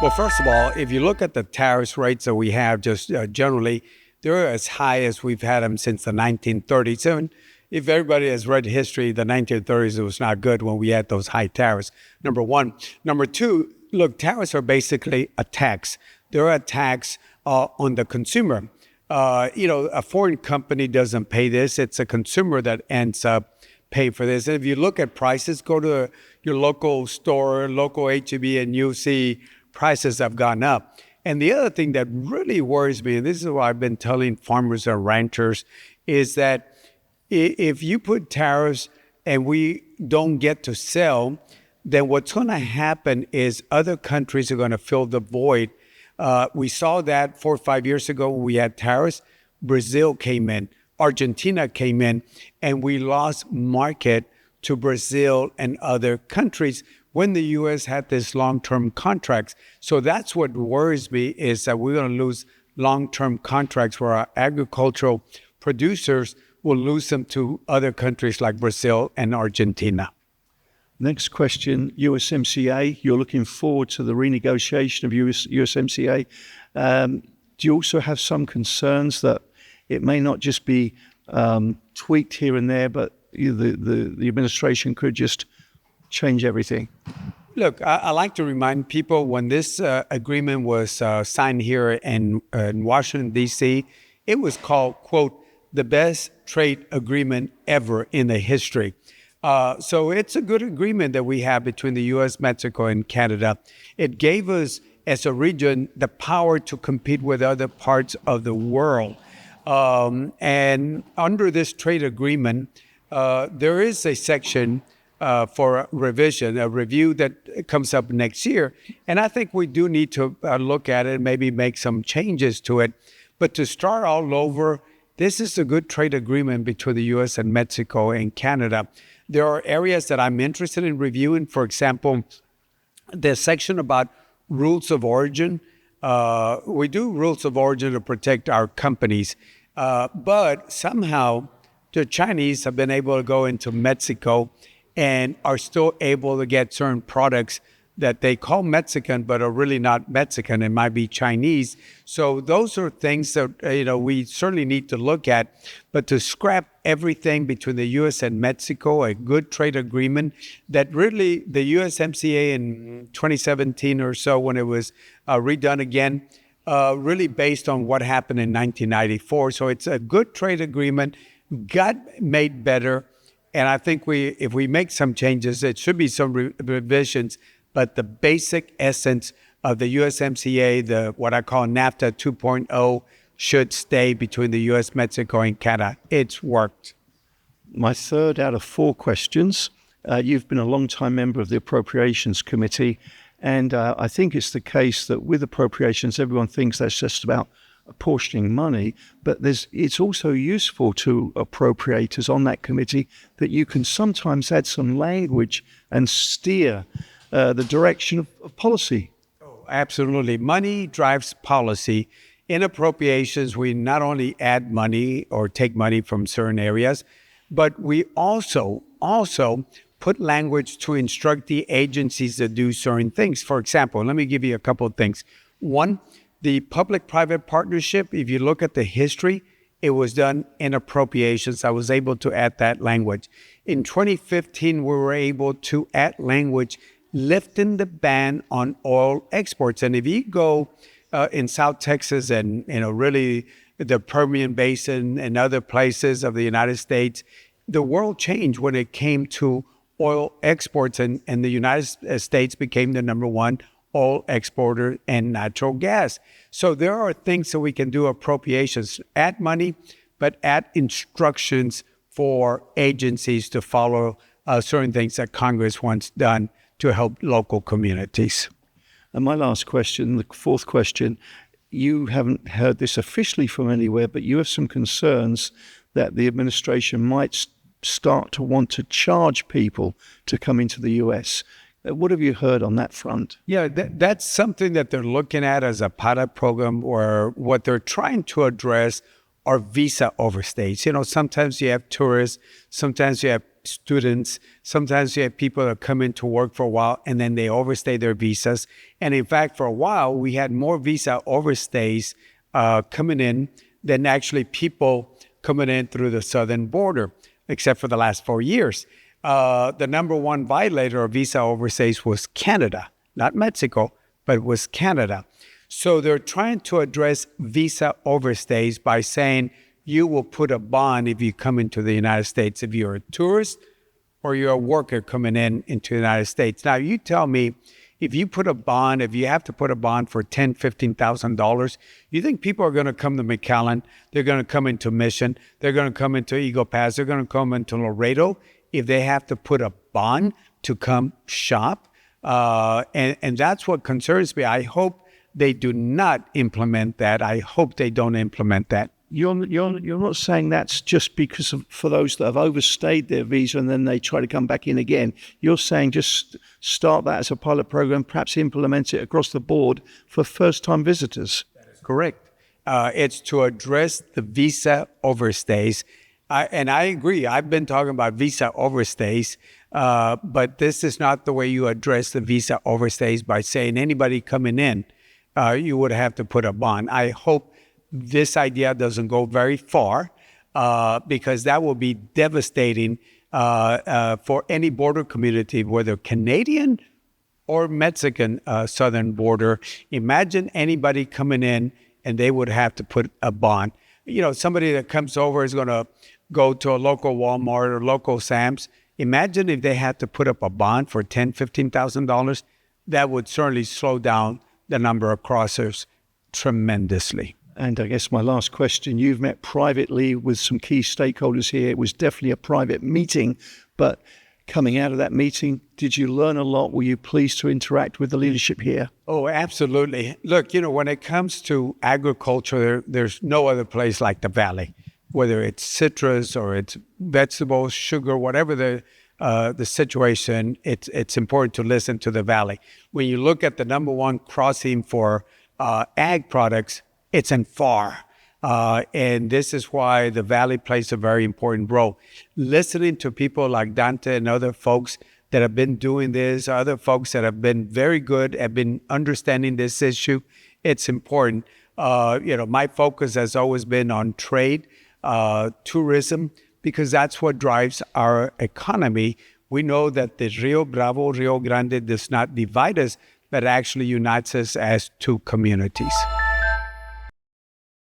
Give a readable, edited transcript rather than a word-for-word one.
Well, first of all, if you look at the tariffs rates that we have, just generally, they're as high as we've had them since the 1930s. And if everybody has read history, the 1930s, it was not good when we had those high tariffs, number one. Number two, look, tariffs are basically a tax. They're a tax on the consumer. A foreign company doesn't pay this. It's a consumer that ends up paying for this. And if you look at prices, go to your local store, local H-E-B, and you'll see prices have gone up. And the other thing that really worries me, and this is what I've been telling farmers and ranchers, is that if you put tariffs and we don't get to sell, then what's going to happen is other countries are going to fill the void. We saw that 4 or 5 years ago when we had tariffs. Brazil came in, Argentina came in, and we lost market to Brazil and other countries when the U.S. had this long-term contracts. So that's what worries me, is that we're going to lose long-term contracts where our agricultural producers will lose them to other countries like Brazil and Argentina. Next question, USMCA. You're looking forward to the renegotiation of USMCA. Do you also have some concerns that it may not just be tweaked here and there, but the administration could just change everything? Look, I like to remind people when this agreement was signed here in Washington, D.C., it was called, quote, the best trade agreement ever in the history. So it's a good agreement that we have between the U.S., Mexico, and Canada. It gave us, as a region, the power to compete with other parts of the world. And under this trade agreement, there is a section for revision, a review that comes up next year. And I think we do need to look at it and maybe make some changes to it. But to start all over, this is a good trade agreement between the U.S. and Mexico and Canada. There are areas that I'm interested in reviewing. For example, the section about rules of origin. We do rules of origin to protect our companies. But somehow the Chinese have been able to go into Mexico and are still able to get certain products that they call Mexican, but are really not Mexican. It might be Chinese. So those are things that, we certainly need to look at. But to scrap everything between the U.S. and Mexico, a good trade agreement that really the USMCA in 2017 or so, when it was redone again, really based on what happened in 1994. So it's a good trade agreement, got made better. And I think if we make some changes, it should be some revisions, but the basic essence of the USMCA, what I call NAFTA 2.0, should stay between the U.S., Mexico, and Canada. It's worked. My third out of 4 questions. You've been a long-time member of the Appropriations Committee, and I think it's the case that with appropriations, everyone thinks that's just about apportioning money, but it's also useful to appropriators on that committee that you can sometimes add some language and steer the direction of policy. Oh, absolutely. Money drives policy. In appropriations, we not only add money or take money from certain areas, but we also put language to instruct the agencies to do certain things. For example, let me give you a couple of things. One, the public-private partnership, if you look at the history, it was done in appropriations. I was able to add that language. In 2015, we were able to add language lifting the ban on oil exports. And if you go in South Texas and really the Permian Basin and other places of the United States, the world changed when it came to oil exports, and the United States became the number one oil exporter and natural gas. So there are things that we can do appropriations, add money, but add instructions for agencies to follow certain things that Congress wants done to help local communities. And my last question, the 4th question, you haven't heard this officially from anywhere, but you have some concerns that the administration might start to want to charge people to come into the U.S. What have you heard on that front? Yeah, that's something that they're looking at as a pilot program, or what they're trying to address are visa overstays. Sometimes you have tourists, sometimes you have students. Sometimes you have people that come in to work for a while and then they overstay their visas. And in fact, for a while, we had more visa overstays coming in than actually people coming in through the southern border, except for the last 4 years. The number one violator of visa overstays was Canada, not Mexico, but it was Canada. So they're trying to address visa overstays by saying you will put a bond if you come into the United States, if you're a tourist or you're a worker coming into the United States. Now, you tell me, if you put a bond, if you have to put a bond for $10,000, $15,000, you think people are going to come to McAllen, they're going to come into Mission, they're going to come into Eagle Pass, they're going to come into Laredo if they have to put a bond to come shop? And that's what concerns me. I hope they do not implement that. I hope they don't implement that. You're not saying that's just because for those that have overstayed their visa and then they try to come back in again. You're saying just start that as a pilot program, perhaps implement it across the board for first-time visitors. That is correct. It's to address the visa overstays. And I agree. I've been talking about visa overstays, but this is not the way you address the visa overstays by saying anybody coming in, you would have to put a bond. I hope this idea doesn't go very far because that will be devastating for any border community, whether Canadian or Mexican southern border. Imagine anybody coming in and they would have to put a bond. You know, somebody that comes over is going to go to a local Walmart or local Sam's. Imagine if they had to put up a bond for $10,000, $15,000. That would certainly slow down the number of crossers tremendously. And I guess my last question, you've met privately with some key stakeholders here. It was definitely a private meeting, but coming out of that meeting, did you learn a lot? Were you pleased to interact with the leadership here? Oh, absolutely. Look, you know, when it comes to agriculture, there's no other place like the Valley, whether it's citrus or it's vegetables, sugar, whatever the situation, it's important to listen to the Valley. When you look at the number one crossing for ag products, it's in FAR. And this is why the Valley plays a very important role. Listening to people like Dante and other folks that have been doing this, other folks that have been very good, have been understanding this issue, it's important. My focus has always been on trade, tourism, because that's what drives our economy. We know that the Rio Bravo, Rio Grande does not divide us, but actually unites us as two communities.